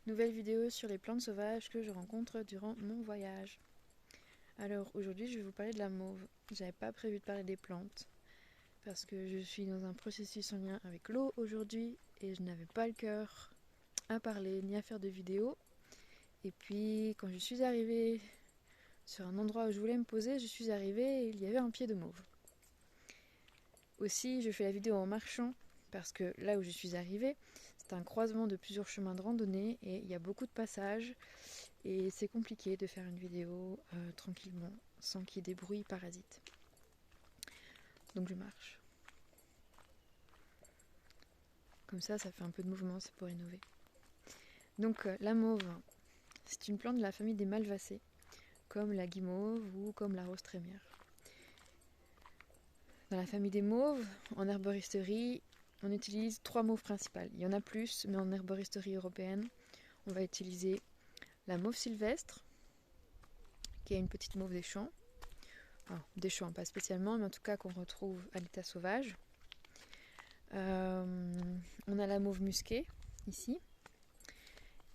Nouvelle vidéo sur les plantes sauvages que je rencontre durant mon voyage. Alors aujourd'hui je vais vous parler de la mauve. J'avais pas prévu de parler des plantes parce que je suis dans un processus en lien avec l'eau aujourd'hui et je n'avais pas le cœur à parler ni à faire de vidéo. Et puis quand je suis arrivée sur un endroit où je voulais me poser, je suis arrivée et il y avait un pied de mauve. Aussi je fais la vidéo en marchant parce que là où je suis arrivée, c'est un croisement de plusieurs chemins de randonnée et il y a beaucoup de passages et c'est compliqué de faire une vidéo tranquillement sans qu'il y ait des bruits parasites. Donc je marche. Comme ça fait un peu de mouvement, c'est pour innover. Donc la mauve, c'est une plante de la famille des malvacées, comme la guimauve ou comme la rose trémière. Dans la famille des mauves, en herboristerie, on utilise 3 mauves principales. Il y en a plus, mais en herboristerie européenne, on va utiliser la mauve sylvestre, qui est une petite mauve des champs. Alors, des champs, pas spécialement, mais en tout cas qu'on retrouve à l'état sauvage. On a la mauve musquée, ici.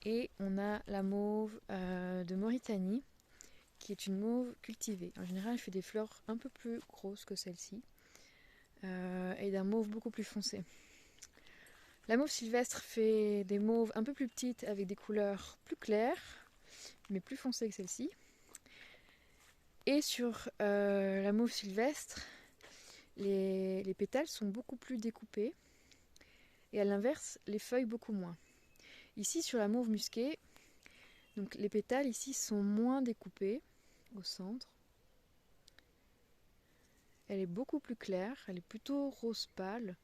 Et on a la mauve de Mauritanie, qui est une mauve cultivée. En général, elle fait des fleurs un peu plus grosses que celle-ci, et d'un mauve beaucoup plus foncé. La mauve sylvestre fait des mauves un peu plus petites avec des couleurs plus claires, mais plus foncées que celle-ci. Et sur la mauve sylvestre, les pétales sont beaucoup plus découpés, et à l'inverse, les feuilles beaucoup moins. Ici, sur la mauve musquée, donc les pétales ici sont moins découpés au centre. Elle est beaucoup plus claire, elle est plutôt rose pâle.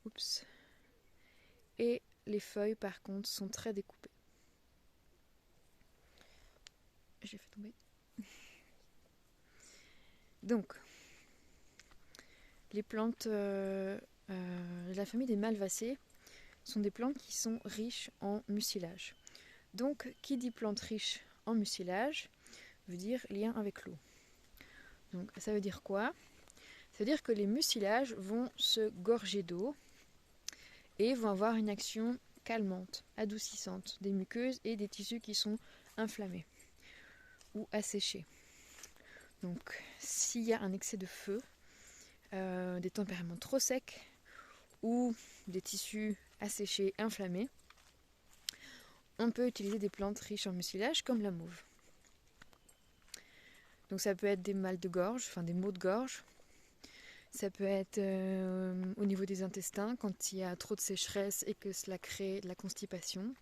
Oups. Et les feuilles par contre sont très découpées. J'ai fait tomber. Donc, les plantes de la famille des malvacées sont des plantes qui sont riches en mucilage. Donc, qui dit plante riche en mucilage veut dire lien avec l'eau. Donc, ça veut dire quoi ? Ça veut dire que les mucilages vont se gorger d'eau et vont avoir une action calmante, adoucissante des muqueuses et des tissus qui sont inflammés ou asséchés. Donc, s'il y a un excès de feu, des tempéraments trop secs ou des tissus asséchés, inflammés, on peut utiliser des plantes riches en mucilage comme la mauve. Donc ça peut être des maux de gorge, enfin des maux de gorge. Ça peut être au niveau des intestins quand il y a trop de sécheresse et que cela crée de la constipation.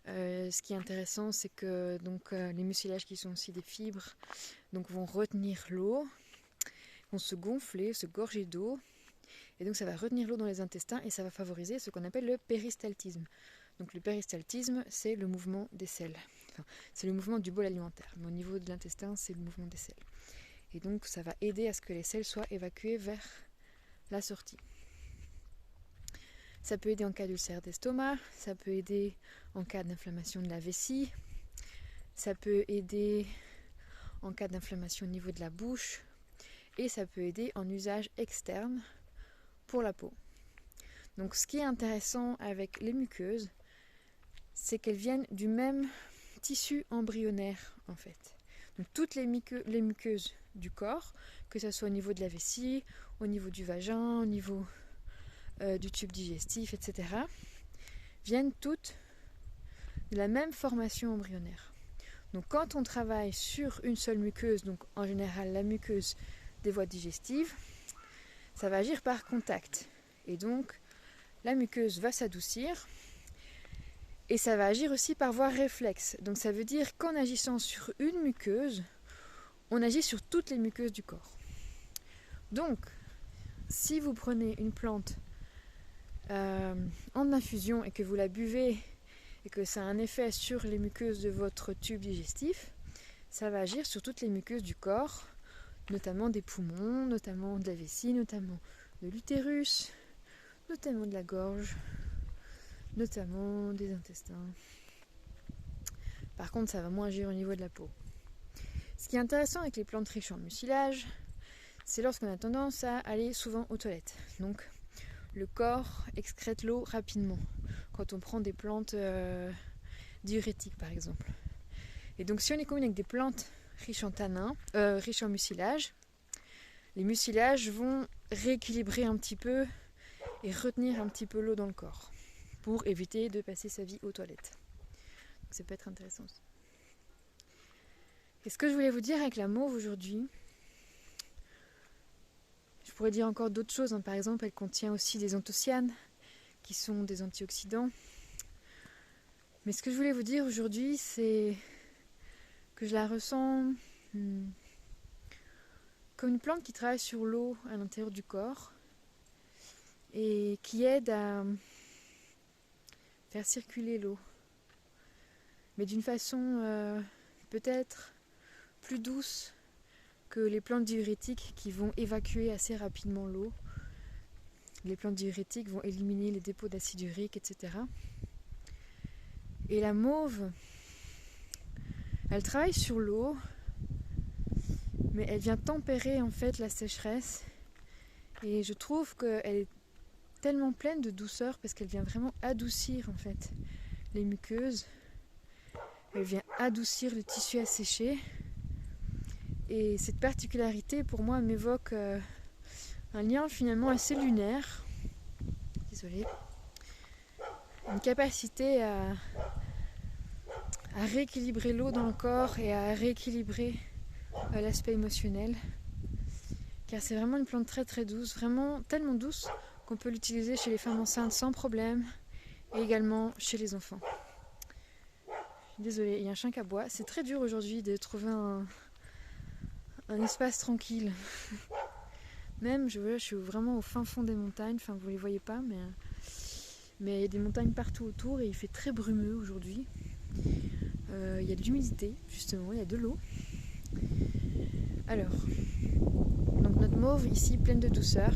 Ce qui est intéressant, c'est que donc, les mucilages qui sont aussi des fibres donc, vont retenir l'eau, vont se gonfler, se gorger d'eau. Et donc ça va retenir l'eau dans les intestins et ça va favoriser ce qu'on appelle le péristaltisme. Donc le péristaltisme, c'est le mouvement des selles. Enfin, c'est le mouvement du bol alimentaire. Mais au niveau de l'intestin, c'est le mouvement des selles. Et donc ça va aider à ce que les selles soient évacuées vers la sortie. Ça peut aider en cas d'ulcère d'estomac, ça peut aider en cas d'inflammation de la vessie, ça peut aider en cas d'inflammation au niveau de la bouche et ça peut aider en usage externe pour la peau. Donc ce qui est intéressant avec les muqueuses, c'est qu'elles viennent du même tissu embryonnaire en fait. Donc toutes les muqueuses du corps, que ce soit au niveau de la vessie, au niveau du vagin, au niveau du tube digestif, etc., viennent toutes de la même formation embryonnaire. Donc quand on travaille sur une seule muqueuse, donc en général la muqueuse des voies digestives, ça va agir par contact. Et donc la muqueuse va s'adoucir et ça va agir aussi par voie réflexe. Donc ça veut dire qu'en agissant sur une muqueuse, on agit sur toutes les muqueuses du corps. Donc si vous prenez une plante en infusion et que vous la buvez et que ça a un effet sur les muqueuses de votre tube digestif, ça va agir sur toutes les muqueuses du corps, notamment des poumons, notamment de la vessie, notamment de l'utérus, notamment de la gorge, notamment des intestins. Par contre, ça va moins agir au niveau de la peau. Ce qui est intéressant avec les plantes riches en mucilage, c'est lorsqu'on a tendance à aller souvent aux toilettes. Donc, le corps excrète l'eau rapidement. Quand on prend des plantes diurétiques par exemple. Et donc si on les combine avec des plantes riches en tanins, riches en mucilage, les mucilages vont rééquilibrer un petit peu et retenir un petit peu l'eau dans le corps pour éviter de passer sa vie aux toilettes. Donc ça peut être intéressant aussi. Et ce que je voulais vous dire avec la mauve aujourd'hui, je pourrais dire encore d'autres choses. Par exemple, elle contient aussi des anthocyanes qui sont des antioxydants. Mais ce que je voulais vous dire aujourd'hui, c'est que je la ressens comme une plante qui travaille sur l'eau à l'intérieur du corps et qui aide à faire circuler l'eau. Mais d'une façon peut-être plus douce que les plantes diurétiques qui vont évacuer assez rapidement l'eau. Les plantes diurétiques vont éliminer les dépôts d'acide urique, etc. Et la mauve, elle travaille sur l'eau, mais elle vient tempérer en fait la sécheresse. Et je trouve qu'elle est tellement pleine de douceur parce qu'elle vient vraiment adoucir en fait les muqueuses. Elle vient adoucir le tissu asséché. Et cette particularité pour moi m'évoque un lien finalement assez lunaire. Désolée. Une capacité à rééquilibrer l'eau dans le corps et à rééquilibrer l'aspect émotionnel. Car c'est vraiment une plante très très douce, vraiment tellement douce qu'on peut l'utiliser chez les femmes enceintes sans problème et également chez les enfants. Désolée, il y a un chien qui aboie. C'est très dur aujourd'hui de trouver un espace tranquille. Même, je suis vraiment au fin fond des montagnes, enfin vous les voyez pas, mais il y a des montagnes partout autour et il fait très brumeux aujourd'hui. Il y a de l'humidité, justement, il y a de l'eau. Alors, donc notre mauve ici, pleine de douceur,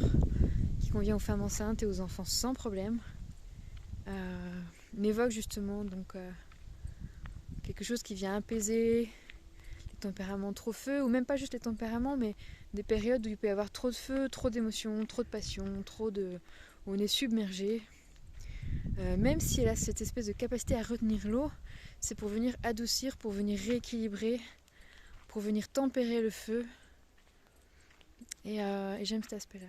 qui convient aux femmes enceintes et aux enfants sans problème, m'évoque justement donc quelque chose qui vient apaiser les tempéraments trop feu, ou même pas juste les tempéraments, mais des périodes où il peut y avoir trop de feu, trop d'émotions, trop de passion, où on est submergé. Même si elle a cette espèce de capacité à retenir l'eau, c'est pour venir adoucir, pour venir rééquilibrer, pour venir tempérer le feu. Et j'aime cet aspect-là.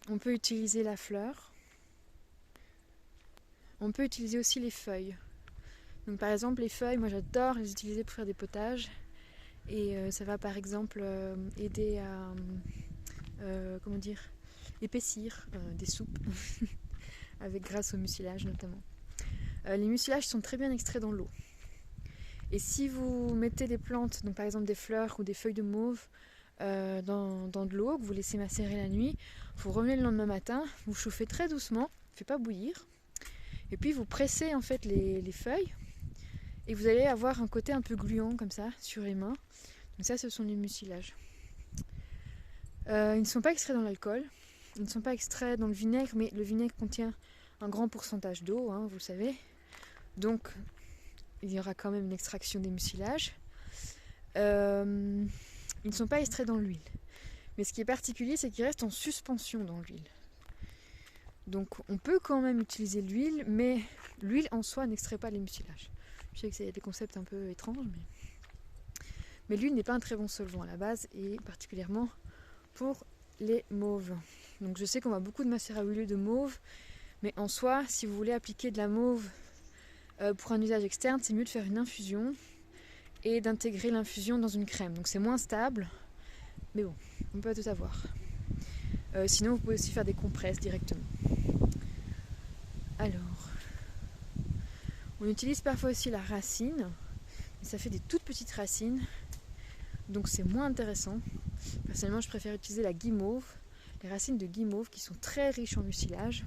On peut utiliser la fleur. On peut utiliser aussi les feuilles. Donc par exemple les feuilles, moi j'adore les utiliser pour faire des potages. Et ça va par exemple aider à épaissir des soupes, grâce au mucilage notamment. Les mucilages sont très bien extraits dans l'eau. Et si vous mettez des plantes, donc par exemple des fleurs ou des feuilles de mauve dans de l'eau, que vous laissez macérer la nuit, vous revenez le lendemain matin, vous chauffez très doucement, ne faites pas bouillir, et puis vous pressez en fait les feuilles, et vous allez avoir un côté un peu gluant comme ça sur les mains. Donc ça, ce sont les mucilages. Ils ne sont pas extraits dans l'alcool, ils ne sont pas extraits dans le vinaigre, mais le vinaigre contient un grand pourcentage d'eau, vous le savez. Donc il y aura quand même une extraction des mucilages. Ils ne sont pas extraits dans l'huile. Mais ce qui est particulier, c'est qu'ils restent en suspension dans l'huile. Donc on peut quand même utiliser l'huile, mais l'huile en soi n'extrait pas les mucilages. Je sais que c'est des concepts un peu étranges, mais l'huile n'est pas un très bon solvant à la base, et particulièrement pour les mauves. Donc je sais qu'on voit beaucoup de macérats huileux de mauve, mais en soi, si vous voulez appliquer de la mauve pour un usage externe, c'est mieux de faire une infusion et d'intégrer l'infusion dans une crème. Donc c'est moins stable, mais bon, on peut tout avoir. Sinon, vous pouvez aussi faire des compresses directement. Alors, on utilise parfois aussi la racine, mais ça fait des toutes petites racines, donc c'est moins intéressant. Personnellement, je préfère utiliser la guimauve, les racines de guimauve qui sont très riches en mucilage.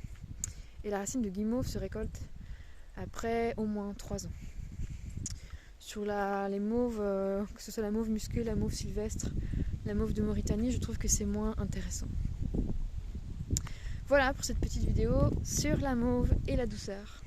Et la racine de guimauve se récolte après au moins 3 ans. Sur les mauves, que ce soit la mauve musquée, la mauve sylvestre, la mauve de Mauritanie, je trouve que c'est moins intéressant. Voilà pour cette petite vidéo sur la mauve et la douceur.